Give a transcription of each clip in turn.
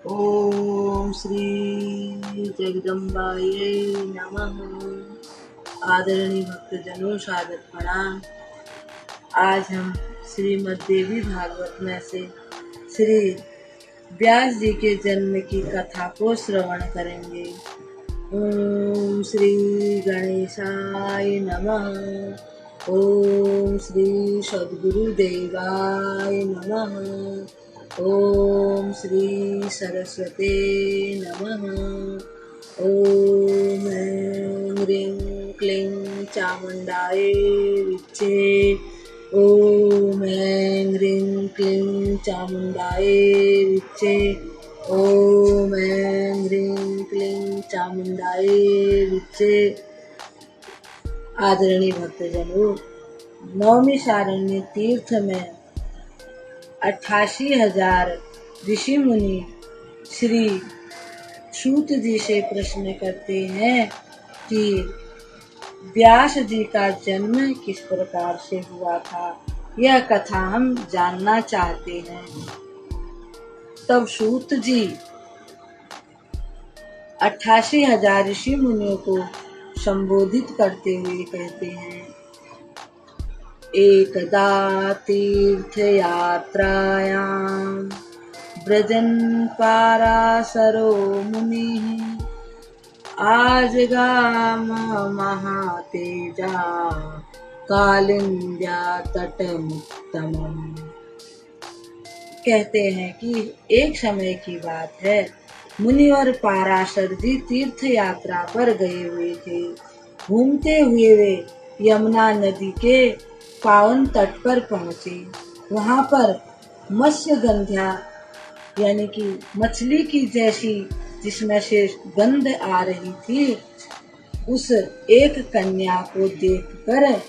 ओम श्री जगदम्बाये नमः। आदरणीय भक्तजनों, सादर प्रणाम। आज हम श्रीमद् देवी भागवत में से श्री व्यास जी के जन्म की कथा को श्रवण करेंगे। ओम श्री गणेशाय नमः। ओम श्री सद्गुरुदेवाय नमः। ओम श्री सरस्वते नमः। ओम ऐं ह्रीं क्लीं चामुण्डाय विच्चे। ओम ऐं ह्रीं क्लीं चामुण्डाय विच्चे। ओम ऐं ह्रीं क्लीं चामुण्डाय विच्चे। आदरणीय भक्तजनों, नौमी शारण्य तीर्थ में 88,000 ऋषि मुनि श्री सूत जी से प्रश्न करते हैं कि व्यास जी का जन्म किस प्रकार से हुआ था, यह कथा हम जानना चाहते हैं। तब सूत जी 88,000 ऋषि मुनियों को संबोधित करते हुए कहते हैं, एकदा तीर्थ यात्रायां ब्रजन् पाराशरो मुनिः आजगाम महातेजा कालिंद्या तटमुत्तमम्। कहते हैं कि एक समय की बात है, मुनि और पाराशर जी तीर्थ यात्रा पर गए हुए थे। घूमते हुए वे यमुना नदी के पावन तट पर पहुंचे। वहां पर मत्स्यगंध्या यानी कि मछली की जैसी जिसमें से गंध आ रही थी, उस एक कन्या को देखकर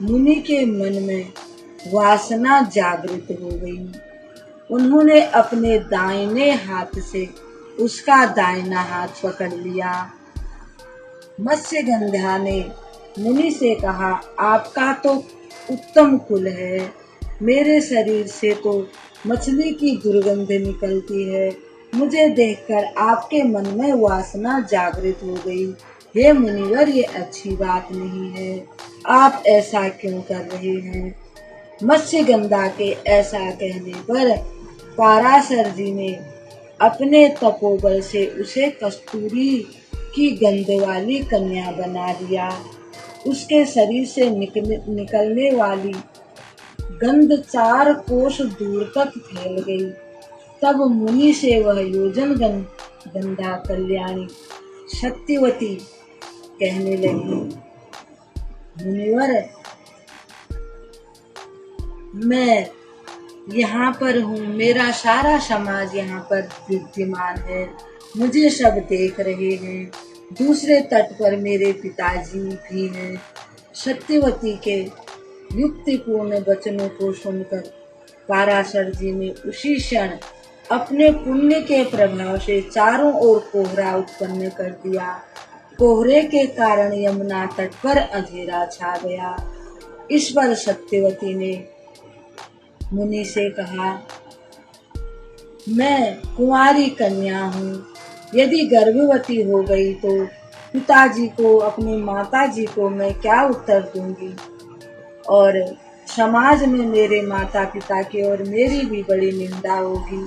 मुनि के मन में वासना जागृत हो गई। उन्होंने अपने दाहिने हाथ से उसका दाहिना हाथ पकड़ लिया। मत्स्यगंध्या ने मुनि से कहा, आपका तो उत्तम कुल है, मेरे शरीर से तो मछली की दुर्गंध निकलती है। मुझे देखकर आपके मन में वासना जागृत हो गई। हे मुनिवर, ये अच्छी बात नहीं है, आप ऐसा क्यों कर रहे हैं? मत्स्यगंधा के ऐसा कहने पर पाराशर जी ने अपने तपोबल से उसे कस्तूरी की गंध वाली कन्या बना दिया। उसके शरीर से निकलने वाली गंध 4 कोस दूर तक फैल गई। तब मुनि से वह योजन गंधा कल्याणी सत्यवती कहने लगी, मुनिवर, मैं यहाँ पर हूँ, मेरा सारा समाज यहाँ पर विद्यमान है, मुझे सब देख रहे हैं। दूसरे तट पर मेरे पिताजी भी हैं। सत्यवती के युक्तिपूर्ण वचनों को सुनकर पाराशर जी ने उसी क्षण अपने पुण्य के प्रभाव से चारों ओर कोहरा उत्पन्न कर दिया। कोहरे के कारण यमुना तट पर अंधेरा छा गया। इस पर सत्यवती ने मुनि से कहा, मैं कुंवारी कन्या हूँ, यदि गर्भवती हो गई तो पिताजी को, अपनी माताजी को मैं क्या उत्तर दूंगी, और समाज में मेरे माता पिता की और मेरी भी बड़ी निंदा होगी।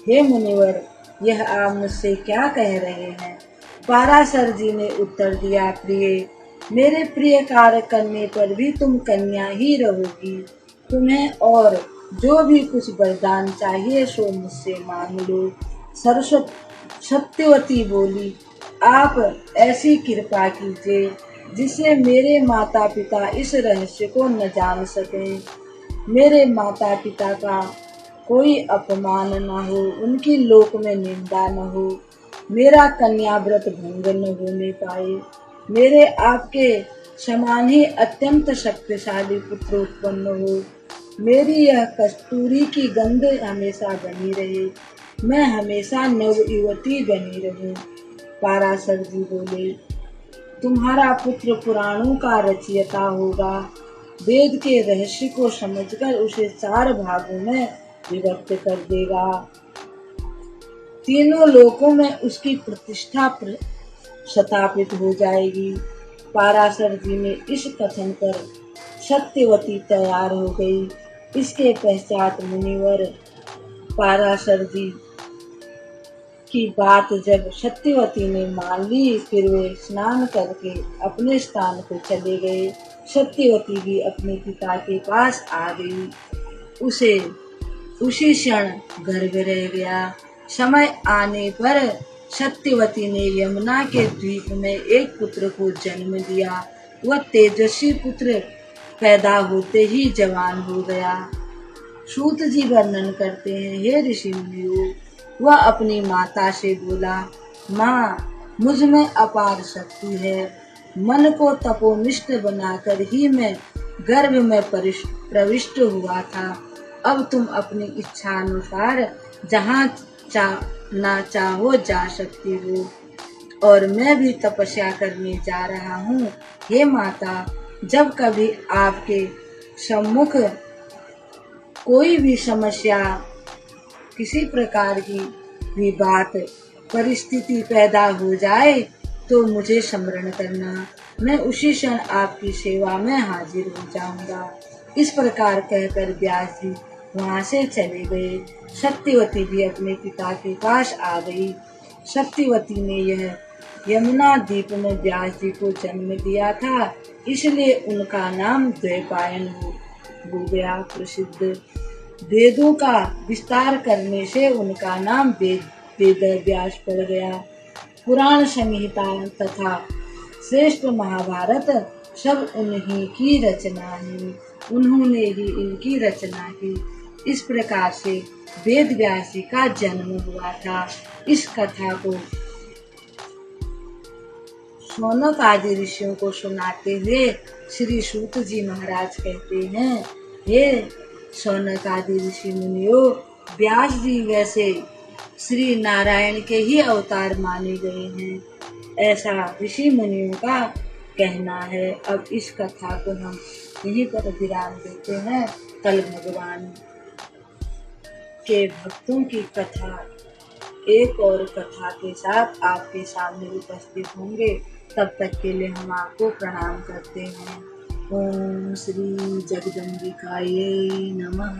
हे मुनिवर, यह आप मुझसे क्या कह रहे हैं? पाराशर जी ने उत्तर दिया, प्रिय, मेरे प्रिय कार्य करने पर भी तुम कन्या ही रहोगी। तुम्हें और जो भी कुछ वरदान चाहिए सो मुझसे मांग लो। सत्यवती बोली, आप ऐसी कृपा कीजिए जिससे मेरे माता पिता इस रहस्य को न जान सकें, मेरे माता पिता का कोई अपमान न हो, उनकी लोक में निंदा न हो, मेरा कन्या व्रत भंग न होने पाए, मेरे आपके समान ही अत्यंत शक्तिशाली पुत्र उत्पन्न हो, मेरी यह कस्तूरी की गंध हमेशा बनी रहे, मैं हमेशा नवयुवती बनी रहूं। पाराशर जी बोले, तुम्हारा पुत्र पुराणों का रचयिता होगा, वेद के रहस्य को समझकर उसे 4 भागों में विभक्त कर देगा। तीनों लोकों में उसकी प्रतिष्ठा स्थापित हो जाएगी। पाराशर जी ने इस कथन पर सत्यवती तैयार हो गई। इसके पश्चात मुनिवर पाराशर जी की बात जब सत्यवती ने मान ली, फिर वे स्नान करके अपने स्थान को चले गए। सत्यवती भी अपने पिता के पास आ गई। उसे उसी क्षण गर्भ रह गया। समय आने पर सत्यवती ने यमुना के द्वीप में एक पुत्र को जन्म दिया। वह तेजस्वी पुत्र पैदा होते ही जवान हो गया। सूत जी वर्णन करते हैं, हे ऋषि मुनियों, वह अपनी माता से बोला, माँ, मुझ में अपार शक्ति है। मन को तपोनिष्ठ बनाकर ही मैं गर्भ में प्रविष्ट हुआ था। अब तुम अपनी इच्छा अनुसार जहाँ ना चाहो जा सकती हो, और मैं भी तपस्या करने जा रहा हूँ। हे माता, जब कभी आपके सम्मुख कोई भी समस्या, किसी प्रकार की भी बात परिस्थिति पैदा हो जाए तो मुझे स्मरण करना, मैं उसी क्षण आपकी सेवा में हाजिर हो जाऊंगा। इस प्रकार कहकर व्यास जी वहां से चले गए। सत्यवती भी अपने पिता के पास आ गई। सत्यवती ने यह यमुना द्वीप में व्यास जी को जन्म दिया था, इसलिए उनका नाम द्वैपायन हो गया प्रसिद्ध। वेदों का विस्तार करने से उनका नाम वेद व्यास पड़ गया। पुराण संहिता तथा श्रेष्ठ महाभारत सब उन्हीं की रचना है। उन्होंने ही इनकी रचना की। इस प्रकार से वेद व्यास जी का जन्म हुआ था। इस कथा को शौनक आदि ऋषियों को सुनाते हुए श्री सूत जी महाराज कहते हैं, हे शौनक आदि ऋषि मुनियों, व्यास जी वैसे श्री नारायण के ही अवतार माने गए हैं, ऐसा ऋषि मुनियों का कहना है। अब इस कथा को हम यहीं पर विराम देते हैं। कल भगवान के भक्तों की कथा एक और कथा के साथ आपके सामने उपस्थित होंगे। तब तक के लिए हम आपको प्रणाम करते हैं। ओम श्री जगदम्बिकायै नमः।